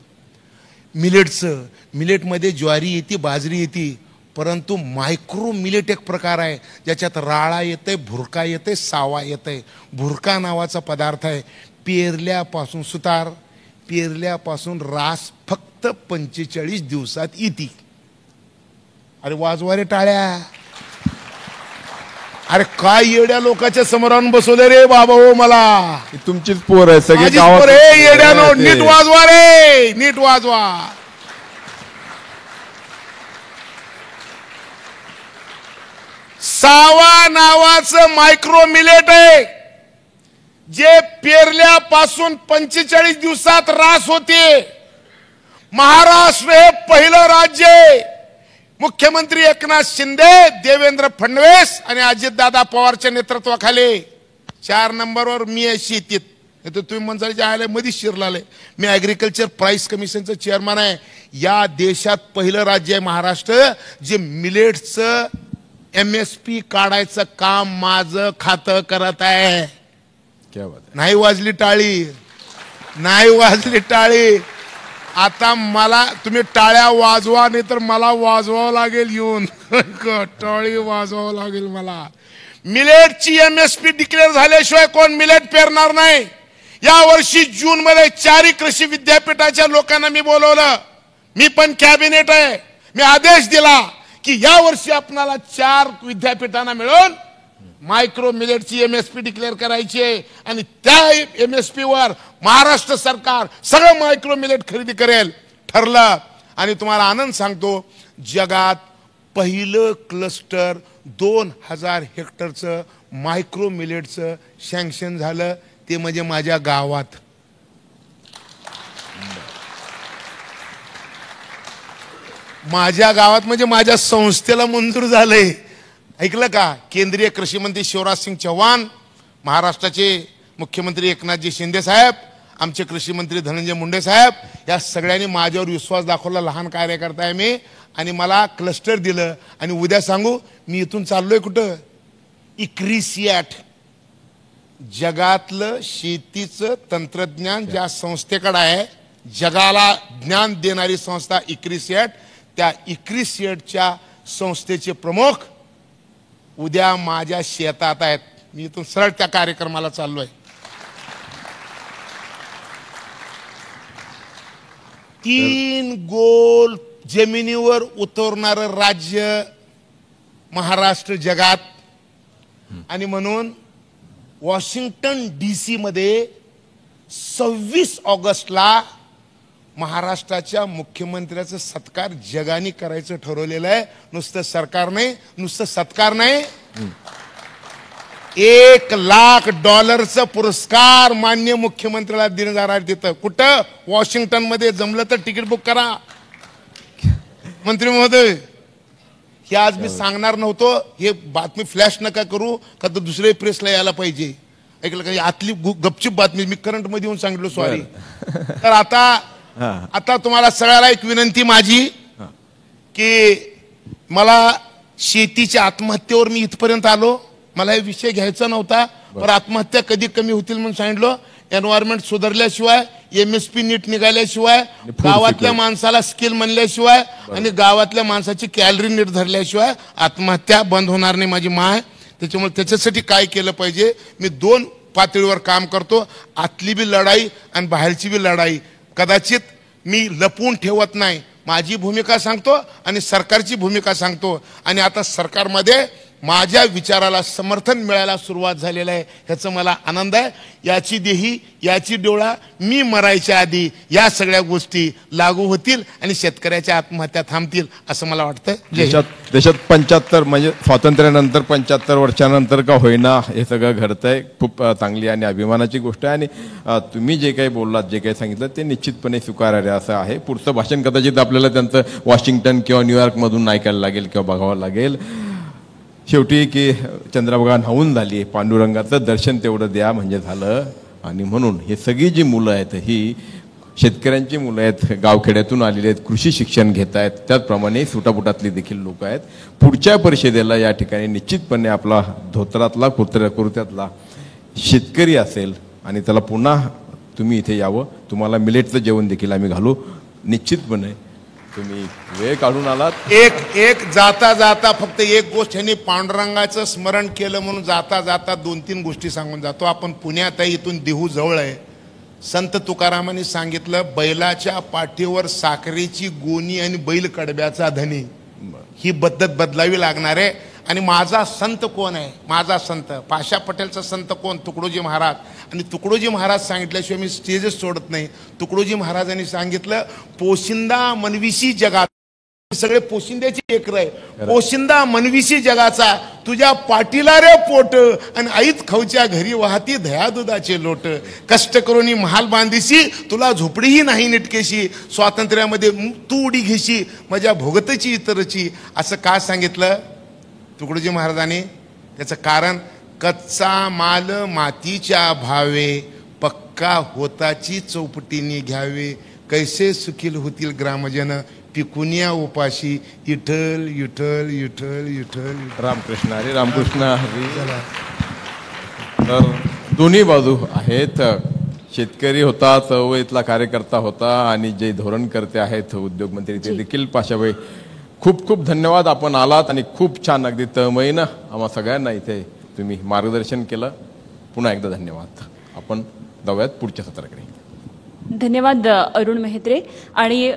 Speaker 3: मिलेटमध्ये ज्वारी येते, बाजरी येते, परंतु मायक्रो मिलेट एक प्रकार आहे ज्याच्यात राळा येते, भुरका येते, सावा येते. भुरका नावाचा पदार्थ आहे. पेरल्यापासून सुतार, पेरल्यापासून रास फक्त 45 दिवसात येते. अरे वाजवा रे टाळ्या. अरे काय येड्या लोकांच्या समोर आणून बसवले रे बाबा. हो मला
Speaker 1: तुमचीच पोर आहे सगळे
Speaker 3: गावात. येड्यानो नीट वाजवा रे, नीट वाजवा. सावा नावाचं मायक्रो मिलेट आहे जे पेरल्यापासून 45 दिवसात रास होते. महाराष्ट्र हे पहिलं राज्य आहे. मुख्यमंत्री एकनाथ शिंदे, देवेंद्र फडणवीस आणि अजितदादा पवारच्या नेतृत्वाखाली 4 नंबरवर मी आहे शेतीत. तुम्ही मंचाच्या आले मध्ये शिरलाले. मी ॲग्रिकल्चर प्राइस कमिशनचं चेअरमन आहे. या देशात पहिलं राज्य आहे महाराष्ट्र जे मिलेट्सचं MSP काढायचं काम माझं खातं करत आहे.
Speaker 1: क्या बात आहे.
Speaker 3: नाही वाजली टाळी, नाही वाजली टाळी. आता मला तुम्ही टाळ्या वाजवा, नाही तर मला वाजवावं लागेल येऊन. टाळी वाजवावं लागेल मला. मिलेटची MSP डिक्लेअर झाल्याशिवाय कोण मिलेट पेरणार नाही. या वर्षी जून मध्ये 4 कृषी विद्यापीठाच्या लोकांना मी बोलवलं. मी पण कॅबिनेट आहे. मी आदेश दिला की या वर्षी आपणाला 4 विद्यापीठांना मिळून मायक्रो मिलेटची MSP डिक्लेअर करायची आहे आणि त्या MSP वर महाराष्ट्र सरकार सगळं मायक्रो मिलेट खरेदी करेल. ठरलं. आणि तुम्हाला आनंद सांगतो, जगात पहिलं क्लस्टर 2000 हेक्टरचं मायक्रो मिलेटचं सँक्शन झालं. ते म्हणजे माझ्या गावात. माझ्या गावात म्हणजे माझ्या संस्थेला मंजूर झालंय. ऐकलं का? केंद्रीय कृषी मंत्री शिवराज सिंग चौहान, महाराष्ट्राचे मुख्यमंत्री एकनाथजी शिंदे साहेब, आमचे कृषी मंत्री धनंजय मुंडे साहेब, या सगळ्यांनी माझ्यावर विश्वास दाखवला. लहान कार्यकर्ता आहे मी आणि मला क्लस्टर दिलं. आणि उद्या सांगू मी इथून चाललोय कुठं? इक्रिसिएट, जगातलं शेतीचं तंत्रज्ञान ज्या संस्थेकडे आहे, जगाला ज्ञान देणारी संस्था इक्रिसिएट, त्या इक्रिसिएटच्या संस्थेचे प्रमुख उद्या माझ्या शेतात आहेत. मी इथून सरळ त्या कार्यक्रमाला चाललोय. 3 गोल जमिनीवर उतरणारं राज्य महाराष्ट्र जगात. आणि म्हणून वॉशिंग्टन DC मध्ये 26 ऑगस्टला महाराष्ट्राच्या मुख्यमंत्र्याचा सत्कार जगाने करायचं ठरवलेलं आहे. नुसतं सरकार नाही, नुसतं सत्कार नाही, $1,00,000 पुरस्कार माननीय मुख्यमंत्र्याला दिला जाणार आहे. तिथं कुठं? वॉशिंग्टन मध्ये. जमलं तर तिकीट बुक करा मंत्री महोदय. हे आज मी सांगणार नव्हतो. हे बातमी फ्लॅश नका करू का तर दुसरे प्रेसला यायला पाहिजे. ऐकलं का? आतली गपचिप बातमी मी करंट मध्ये येऊन सांगितलं, सॉरी. तर आता तुम्हाला सगळ्याला एक विनंती माझी की मला शेतीच्या आत्महत्येवर मी इथपर्यंत आलो. मला हे विषय घ्यायचा नव्हता, पण आत्महत्या कधी कमी होतील म्हणून सांगितलं. एन्व्हायरमेंट सुधारल्याशिवाय, MSP नीट निघाल्याशिवाय, गावातल्या माणसाला स्किल म्हणल्याशिवाय आणि गावातल्या माणसाची कॅलरी नीट धरल्याशिवाय आत्महत्या बंद होणार नाही माझी माय. त्याच्यामुळे त्याच्यासाठी काय केलं पाहिजे, मी 2 पातळीवर काम करतो. आतली बी लढाई आणि बाहेरची बी लढाई. कदाचित मी लपवून ठेवत नाही. माझी भूमिका सांगतो आणि सरकारची भूमिका सांगतो. आणि आता सरकारमध्ये माझ्या विचाराला समर्थन मिळायला सुरुवात झालेलं आहे, ह्याचा मला आनंद आहे. याची देही याची डोळा, मी मरायच्या आधी या सगळ्या गोष्टी लागू होतील आणि शेतकऱ्याच्या आत्महत्या थांबतील असं मला वाटतं.
Speaker 1: देशात 75 म्हणजे स्वातंत्र्यानंतर 75 वर्षानंतर का होईना हे सगळं घडतंय. खूप चांगली आणि अभिमानाची गोष्ट आहे. आणि तुम्ही जे काही बोललात, जे काही सांगितलं ते निश्चितपणे स्वीकारार्ह असं आहे. पुढचं भाषण कदाचित आपल्याला त्यांचं वॉशिंग्टन किंवा न्यूयॉर्कमधून ऐकायला लागेल किंवा बघावं लागेल. शेवटी की चंद्रभागा न्हावून झाली, पांडुरंगाचं दर्शन तेवढं द्या म्हणजे झालं. आणि म्हणून हे सगळी जी मुलं आहेत ही शेतकऱ्यांची मुलं आहेत, गावखेड्यातून आलेली आहेत, कृषी शिक्षण घेत आहेत. त्याचप्रमाणे सुटापुटातली देखील लोक आहेत. पुढच्या परिषदेला या ठिकाणी निश्चितपणे आपला धोत्रातला कुर्त्यातला शेतकरी असेल आणि त्याला पुन्हा तुम्ही इथे यावं. तुम्हाला मिलेटचं जेवण देखील आम्ही घालू. निश्चितपणे तुम्ही वेळ काढून आलात.
Speaker 3: एक जाता जाता फक्त एक गोष्ट ह्यांनी पांडुरंगाचं स्मरण केलं म्हणून जाता जाता 2-3 गोष्टी सांगून जातो. आपण पुण्यात आहे, इथून देहू जवळ आहे. संत तुकारामांनी सांगितलं, बैलाच्या पाठीवर साखरेची गोणी आणि बैल कडब्याचा धनी. ही पद्धत बदलावी लागणार आहे. आणि माझा संत कोण आहे? माझा संत पाशा पटेलचा संत कोण? तुकडोजी महाराज. आणि तुकडोजी महाराज सांगितल्याशिवाय मी स्टेजच सोडत नाही. तुकडोजी महाराजांनी सांगितलं, पोशिंदा मनविशी जगात, सगळे पोशिंद्याची लेकरं आहे. पोशिंदा मनविशी जगाचा तुझ्या पाठीला रे पोट आणि आईत खवच्या घरी वाहती दया दुधाचे लोट. कष्ट करून महाल बांधीशी तुला झोपडीही नाही निटकेशी. स्वातंत्र्यामध्ये तू उडी घेशी माझ्या भोगतची इतरची. असं का सांगितलं तुकडोजी महाराजांनी? त्याचं कारण, कच्चा माल मातीच्या भावे, पक्का होताची चौपटीने घ्यावे. कैसे सुखील होतील ग्रामजन, पिकुनिया उपाशी. विठ्ठल विठ्ठल विठ्ठल विठ्ठल.
Speaker 1: रामकृष्ण हरी, रामकृष्ण हरी. तर दोन्ही बाजू आहेत. शेतकरी होता, चळवळीतला कार्यकर्ता होता आणि जे धोरणकर्ते आहेत उद्योगमंत्री ते देखील. पाशाबाई खूप खूप धन्यवाद, आपण आलात आणि खूप छान अगदी तळमळीनं आम्हा सगळ्यांना इथे तुम्ही मार्गदर्शन केलं. पुन्हा एकदा धन्यवाद. आपण जाऊयात पुढच्या सत्राकडे.
Speaker 2: धन्यवाद अरुण मेहत्रे. आणि